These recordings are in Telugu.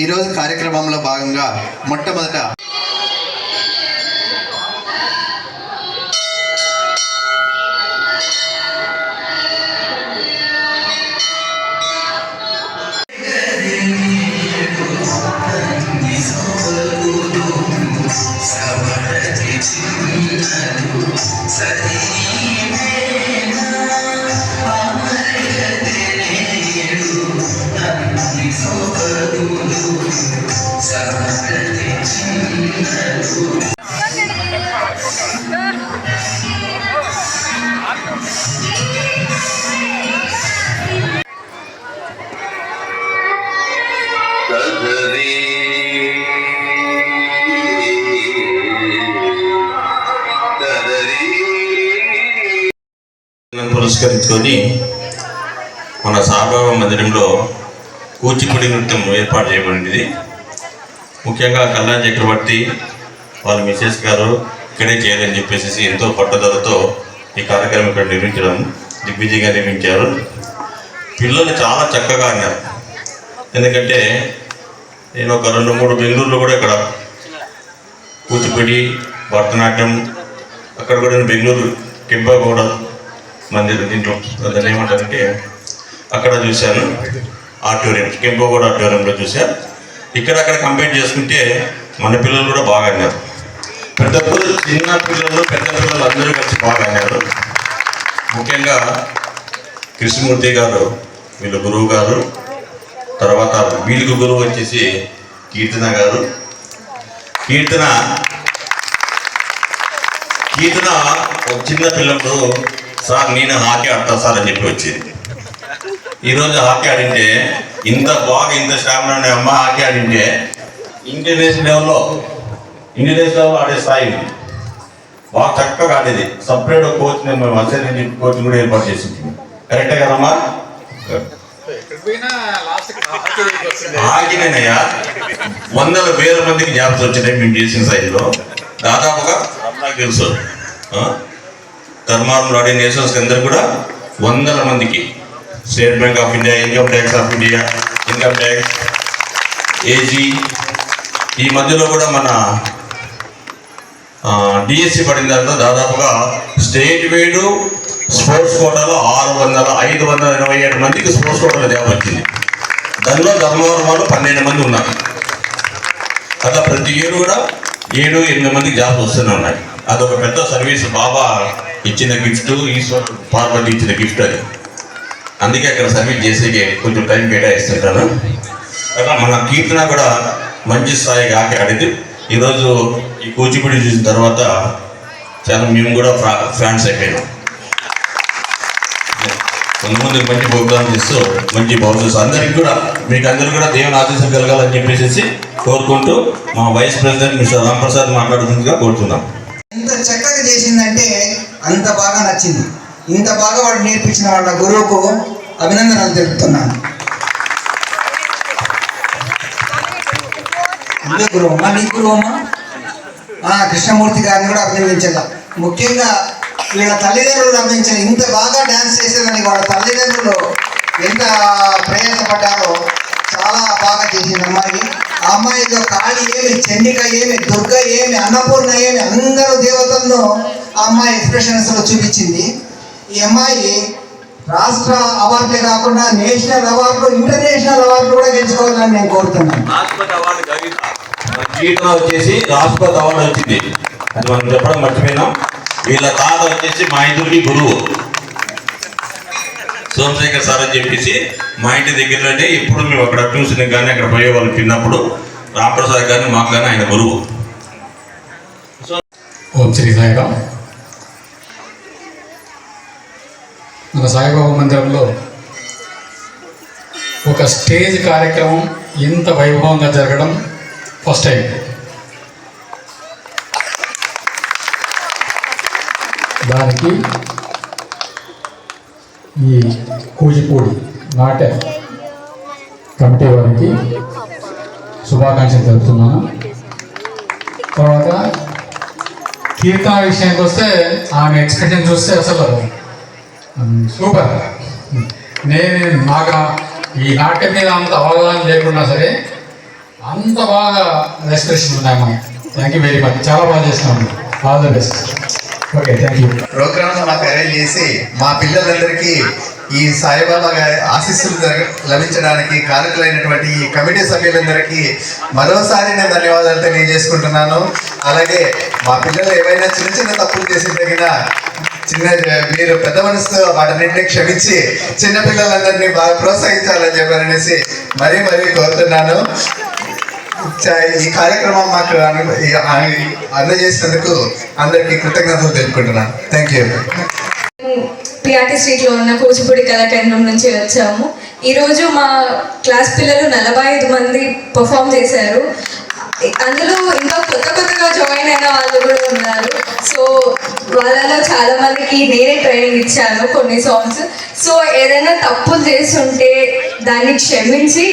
ఈరోజు కార్యక్రమంలో భాగంగా మొట్టమొదట పురస్కరించుకొని మన సాయిబాబా మందిరంలో కూచిపూడి నృత్యం ఏర్పాటు చేయబడింది. ముఖ్యంగా కళ్యాణ్ చక్రవర్తి వాళ్ళ మిసెస్ గారు ఇక్కడే చేయాలని చెప్పేసి ఎంతో పట్టుదలతో ఈ కార్యక్రమం ఇక్కడ నిర్మించడం దిగ్విజయంగా నిర్మించారు. పిల్లలు చాలా చక్కగా అన్నారు. ఎందుకంటే నేను ఒక 2-3 బెంగళూరులో కూడా ఇక్కడ కూచిపూడి భరతనాట్యం అక్కడ కూడా నేను బెంగళూరు కెంపగౌడ మందిరం దీంట్లో దాన్ని ఏమంటారంటే అక్కడ చూశాను. ఆడిటోరియం కెంపగౌడ ఆడిటోరియంలో చూశాను. ఇక్కడక్కడ కంపేర్ చేసుకుంటే మన పిల్లలు కూడా బాగా అన్నారు. చిన్న పిల్లలు పెద్ద పిల్లలు అందరూ కలిసి బాగా అన్నారు. ముఖ్యంగా కృష్ణమూర్తి గారు వీళ్ళ గురువు గారు, తర్వాత వీళ్ళకి గురువు వచ్చేసి కీర్తన గారు. కీర్తన ఒక చిన్న పిల్లలు సార్ నేను హాకీ ఆడతా సార్ అని చెప్పి వచ్చింది. ఈరోజు హాకీ ఆడింటే ఇంత స్టామినా ఉండే అమ్మ హాకీ ఆడింటే ఇంటర్నేషనల్ లెవెల్లో ఆడే స్థాయి బాగా చక్కగా ఆడేది. సపరేట్ కోచ్ మేము అసలు కోచ్ కూడా ఏర్పాటు చేసింది. కరెక్టే కదమ్మా? హాకీనేనయ్యా 100,000 మందికి జాబ్స్ వచ్చినాయి మేము చేసిన సైజులో. దాదాపుగా నాకు తెలుసు ధర్మారంలో ఆడే నేషనల్స్ అందరూ కూడా 100 మందికి State Bank of India, income tax of India, income tax, AG, ఈ మధ్యలో కూడా మన డిఎస్సి పడిన దాంట్లో దాదాపుగా స్టేట్ వైడ్ స్పోర్ట్స్ కోటాలో 527 మందికి స్పోర్ట్స్ కోటాలో జాబ్ వచ్చింది. దానిలో ధర్మవరం వాళ్ళు 12 మంది ఉన్నారు. అట్లా ప్రతి ఏడు కూడా 7-8 మందికి జాబ్స్ వస్తూనే ఉన్నాయి. అదొక పెద్ద సర్వీస్. బాబా ఇచ్చిన గిఫ్ట్, ఈశ్వర్ పార్వతి ఇచ్చిన గిఫ్ట్ అది. అందుకే అక్కడ సర్వీస్ చేసేకి కొంచెం టైం కేటాయిస్తుంటాను. అట్లా మన కీర్తన కూడా మంచి స్థాయికి ఆడింది. ఈరోజు ఈ కూచిపూడి చూసిన తర్వాత చాలా మేము కూడా ఫ్యాన్స్ అయిపోయినాం. కొంతమంది మంచి ప్రోగ్రామ్ చేస్తూ మంచి భవిష్యత్తు అందరికి కూడా మీకు అందరూ కూడా దేవుని ఆశీస్సులు కలగాలని చెప్పేసి కోరుకుంటూ మా వైస్ ప్రెసిడెంట్ మిస్టర్ రాంప్రసాద్ మాట్లాడుతుందిగా కోరుతున్నాం. ఎంత చక్కగా చేసిందంటే అంత బాగా నచ్చింది. ఇంత బాగా వాడు నేర్పించిన వాళ్ళ గురువుకు అభినందనలు తెలుపుతున్నాను. గురువమ్మా నీ గురువమ్మా కృష్ణమూర్తి గారిని కూడా అభినందించాల. ముఖ్యంగా వీళ్ళ తల్లిదండ్రులు అభినందించిన ఇంత బాగా డ్యాన్స్ చేసేదని వాళ్ళ తల్లిదండ్రులు ఎంత ప్రయాసపడ్డారో చాలా బాగా చేసింది అమ్మాయి. ఆ అమ్మాయిలో కాళి ఏమి, చండిక ఏమి, దుర్గ ఏమి, అన్నపూర్ణ ఏమి, అందరూ దేవతలను ఆ అమ్మాయి ఎక్స్ప్రెషన్స్లో చూపించింది. ఈ అమ్మాయి రాష్ట్ర అవార్డులే కాకుండా నేషనల్ అవార్డులు, ఇంటర్నేషనల్ అవార్డులు కూడా గెలుచుకోవాలని నేను కోరుతున్నాను. వచ్చేసి రాష్ట్రపతి అవార్డు వచ్చింది, అది మనం చెప్పడం మర్చిపోయినాం. వీళ్ళ తాత వచ్చేసి మా ఇద్దరికి గురువు సోమశేఖర్ సార్ అని చెప్పేసి మా ఇంటి దగ్గరలోనే ఇప్పుడు మేము అక్కడ ట్యూషన్ కానీ అక్కడ పోయే వాళ్ళు చిన్నప్పుడు రాంప్రసాద్ గారిని మాకు కానీ ఆయన గురువు. ఓం శ్రీ సాయిరామ్. మన సాయిబాబా మందిరంలో ఒక స్టేజ్ కార్యక్రమం ఇంత వైభవంగా జరగడం ఫస్ట్ టైం. దానికి ఈ కూచిపూడి నాట్య కమిటీ వారికి శుభాకాంక్షలు తెలుపుతున్నాను. తర్వాత కీర్తన విషయానికి వస్తే ఆమె ఎక్స్ప్రెషన్ చూస్తే అసలు సూపర్. నాకు ఈ నాట్యం మీద అంత అవగాహన లేకున్నా సరే అంత బాగా ఎక్స్ప్రెషన్ ఉన్నాయమ్మా. థ్యాంక్ యూ వెరీ మచ్, చాలా బాగా చేస్తున్నాము. All the best. Okay, thank you. Programme మాకు అరేంజ్ చేసి మా పిల్లలందరికీ ఈ సాయిబాబా గారి ఆశీస్సులు లభించడానికి కారకులైనటువంటి ఈ కమిటీ సభ్యులందరికీ మరోసారి నేను ధన్యవాదాలు తెలియజేసుకుంటున్నాను. అలాగే మా పిల్లలు ఏవైనా చిన్న చిన్న తప్పులు చేసి తగిన మీరు పెద్ద మనసుతో వాటన్నింటినీ క్షమించి చిన్నపిల్లలందరినీ బాగా ప్రోత్సహించాలని చెప్పారనేసి మరీ కోరుతున్నాను. ఈ కార్యక్రమం మాకు అందజేసినందుకు అందరికీ కృతజ్ఞతలు తెలుపుకుంటున్నాను. Thank you. పిఆర్టీ స్ట్రీట్లో ఉన్న కూచిపూడి కళాకేంద్రం నుంచి వచ్చాము. ఈరోజు మా క్లాస్ పిల్లలు 45 మంది పర్ఫామ్ చేశారు. అందులో ఇంకా కొత్తగా జాయిన్ అయిన వాళ్ళు కూడా ఉన్నారు. సో వాళ్ళలో చాలా మందికి నేనే ట్రైనింగ్ ఇచ్చాను కొన్ని సాంగ్స్. సో ఏదైనా తప్పులు చేస్తుంటే దాన్ని క్షమించి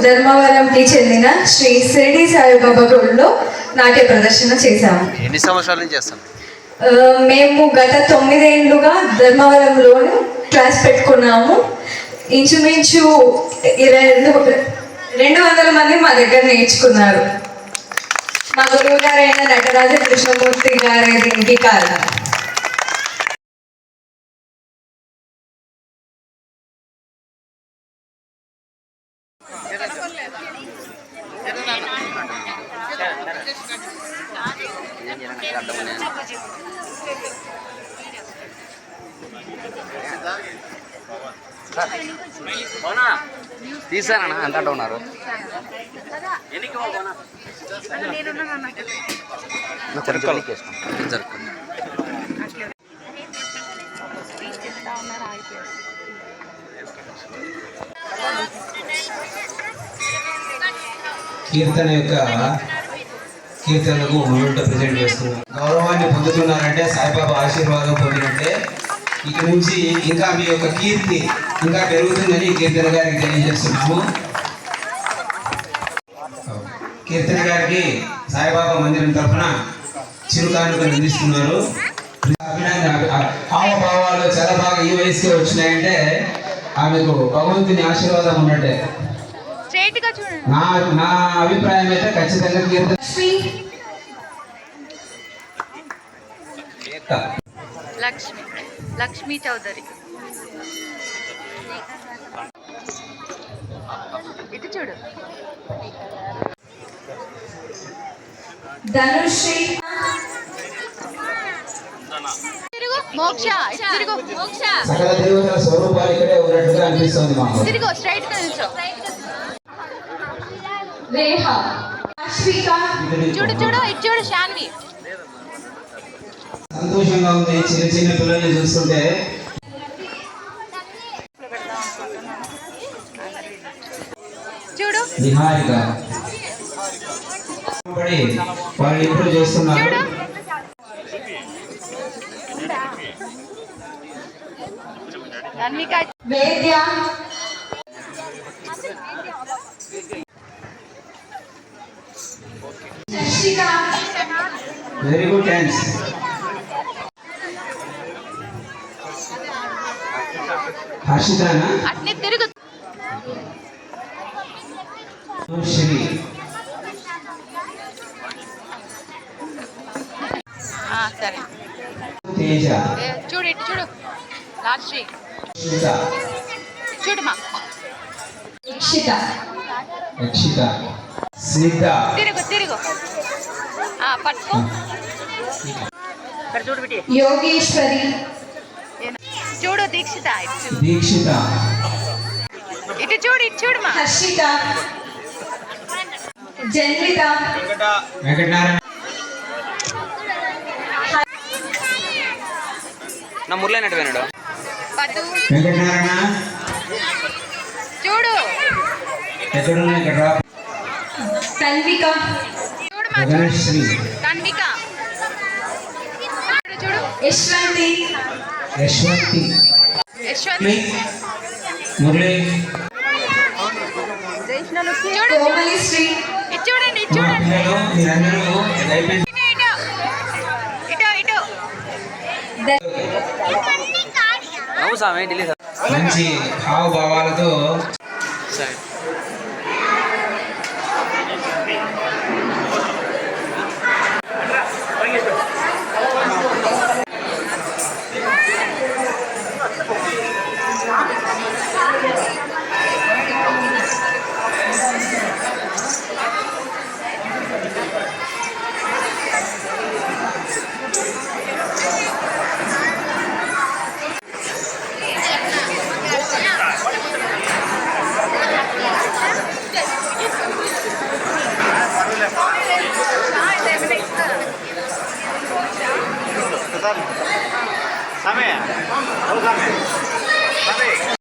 ధర్మవరంకి చెందిన శ్రీ షిరిడి సాయిబాబా గుడిలో నాట్య ప్రదర్శన చేశాము. ఎన్ని సంవత్సరాల నుంచి చేస్తాం? మేము గత 9 ఏళ్ళుగా ధర్మవరంలోను క్లాస్ పెట్టుకున్నాము. ఇంచుమించు 200 మంది మా దగ్గర నేర్చుకున్నారు. మా గురువు గారైన నటరాజ కృష్ణమూర్తి గారి దీనికి కారణం. తీసారన్నా అంత ఉన్నారు. కీర్తన యొక్క కీర్తనకు మొదట ప్రజెంట్ చేస్తున్నారు. గౌరవాన్ని పొందుతున్నారంటే సాయిబాబా ఆశీర్వాదం పొందినట్టే. ఇక నుంచి ఇంకా మీ యొక్క కీర్తి ఇంకా పెరుగుతుందని కీర్తన గారికి తెలియజేస్తున్నాము. కీర్తన గారికి సాయిబాబా మందిరం తరఫున చిరుకానుకలు అందిస్తున్నారు. హావభావాలు చాలా బాగా ఈ వయసుకే వచ్చినాయంటే ఆమెకు భగవంతుని ఆశీర్వాదం ఉన్నట్టే. నా అభిప్రాయం అయితే ఖచ్చితంగా కీర్తన లక్ష్మీ చౌదరి ఇటు చూడు. ధనుశ్రీ మోక్ష సకల దేవతల స్వరూపాలు ఇక్కడే ఉన్నట్టుగా అనిపిస్తుంది మాకు. తిరుగు స్ట్రైట్ గా నిల్చో. రేహ అశ్విక చూడు చూడు ఇటు చూడు. శాన్వి సంతోషంగా ఉంది చిన్న చిన్న పిల్లల్ని చూస్తుంటే. చూడు నిహారిక వాళ్ళు ఇప్పుడు చేస్తున్నారు. వేద్య వెరీ గుడ్ థ్యాంక్స్. హర్షితానా అట్నే తిరుగు. శ్రీ సరే తేజ చూడు ఇటు చూడు. రాశ్రీ రక్షిత చూడమా. రక్షిత స్నిగ్ధ తిరుగు తిరుగు. పట్టుకో. ఇక్కడ చూడు బిడ్డ. యోగేశ్వరి చూడు. దీక్షిత దీక్షిత ఇటు చూడు. ఇటు చూడమా. హర్షిత జన్విత వెంకటనారాయణ నా మురళైనట్టు వినడు. పద్దు వెంకటనారాయణ చూడు ఎక్కడున్నా ఇక్కడ రా. తన్విక, చూడు మా గగనశ్రీ తన్విక చూడు యశ్వంతి, యశ్వంతి యశ్వంత్ మురళి చూడు కోమలి శ్రీ, ఇది చూడండి ఇది మా చూడండి పిల్లలు మీరందరూ దయచేసి ఇటు ఇటు ఇటు నవ్వు సామె ఢిల్లీ సార్. మంచి హావభావాలతో సరే. సమయ